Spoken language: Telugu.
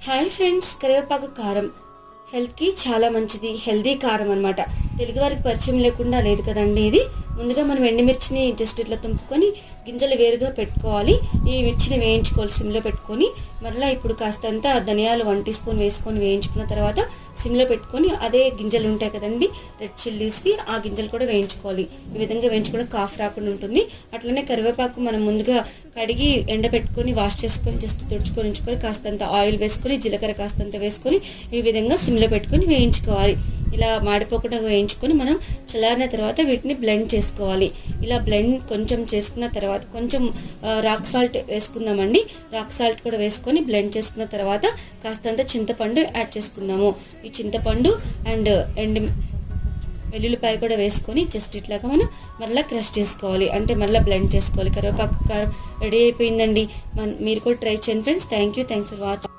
హాయ్ ఫ్రెండ్స్, కరివేపాకు కారం హెల్త్కి చాలా మంచిది. హెల్దీ కారం అనమాట. తెలుగు వారికి పరిచయం లేకుండా లేదు కదండి ఇది. ముందుగా మనం ఎండుమిర్చిని జస్ట్ ఇట్లా తుంపుకొని గింజలు వేరుగా పెట్టుకోవాలి. ఈ మిర్చిని వేయించుకోవాలి సిమ్లో పెట్టుకొని. మరలా ఇప్పుడు కాస్తంత ధనియాలు 1 టీ స్పూన్ వేసుకొని వేయించుకున్న తర్వాత సిమ్లో పెట్టుకొని అదే గింజలు ఉంటాయి కదండి, రెడ్ చిల్లీస్వి, ఆ గింజలు కూడా వేయించుకోవాలి. ఈ విధంగా వేయించుకోవడం కాఫ్ రాకుండా ఉంటుంది. అట్లనే కరివేపాకు మనం ముందుగా కడిగి ఎండబెట్టుకొని వాష్ చేసుకొని జస్ట్ తుడుచుకొని ఉంచుకొని కాస్తంత ఆయిల్ వేసుకొని జీలకర్ర కాస్తంత వేసుకొని ఈ విధంగా సిమ్లో పెట్టుకొని వేయించుకోవాలి. ఇలా మాడిపోకుండా వేయించుకొని మనం చల్లారిన తర్వాత వీటిని బ్లెండ్ చేసుకోవాలి. ఇలా బ్లెండ్ కొంచెం చేసుకున్న తర్వాత కొంచెం రాక్ సాల్ట్ వేసుకుందామండి. రాక్ సాల్ట్ కూడా వేసుకొని బ్లెండ్ చేసుకున్న తర్వాత కాస్తంత చింతపండు యాడ్ చేసుకుందాము. ఈ చింతపండు అండ్ వెల్లుల్లిపాయ కూడా వేసుకొని జస్ట్ ఇట్లాగా మనం మరలా క్రష్ చేసుకోవాలి, అంటే మరలా బ్లెండ్ చేసుకోవాలి. కరివేపాకు కారం రెడీ అయిపోయిందండి. మీరు కూడా ట్రై చేయండి ఫ్రెండ్స్. Thanks for watching.